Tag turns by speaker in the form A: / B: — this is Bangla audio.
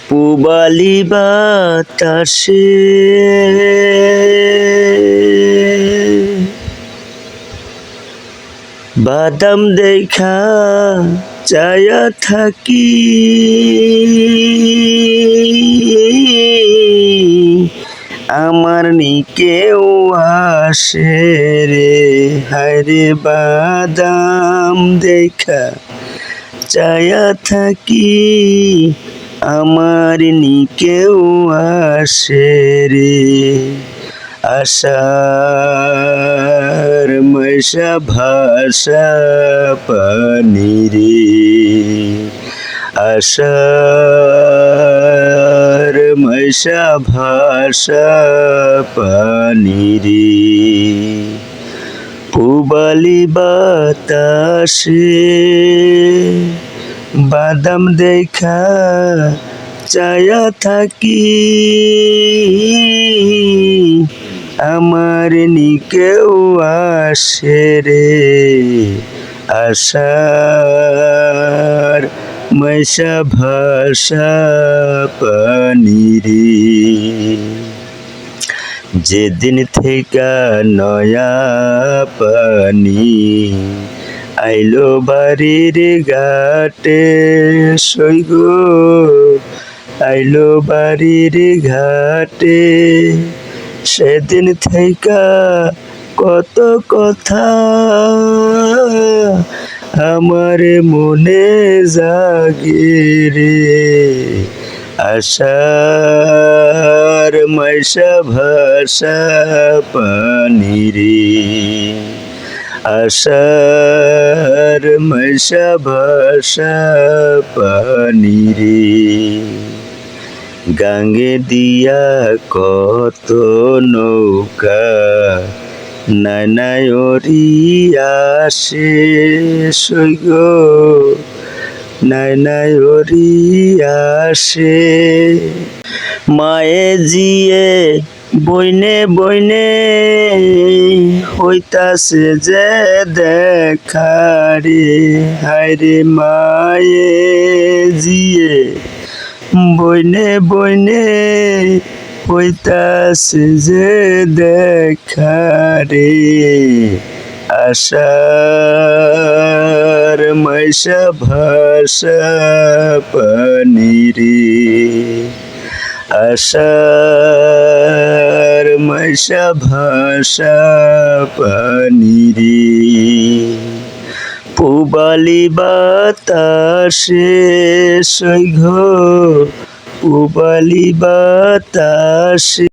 A: পূবালি বাতাসে বাদাম দেখা চায়া থাকি, আমার নিকেও আসে রে হায়রে বাদাম দেখা চায়া থাকি, আমার নিকেও আসে রে আশার মৈশা ভাষা পানি রে আশার মৈশা ভাষা পানি রে পূবালি বাতাসে বাদাম দেখা চায়া থাকি, আমার নিকেও আসে রে আশার মৈশা ভাষা পানি রে যেদিন থেকে নয়া পানি আইলো বাড়ির ঘাটে সৈগ আইলো বাড়ির ঘাটে, সেদিন থেকে কত কথা আমার মনে জাগে রে আশার মৈশা ভাষা পানি রে আশার মৈশা ভাষা পানি রে গাঙ্গে দিয়া কত নৌকা নানায়রি আসে সৈগ নানায়রি আসে, মায়ে জিয়ে বইনে বইনে হইতাছে যে দেখা রে হায়রে মায়ে জিয়ে বইনে বইনে হইতাছে যে দেখা রে আশার মৈশা ভাষা পানি রে আশার মৈশা ভাষা পানি রে পূবালি বাতাসে সৈঘ পূবালি বাতাসে।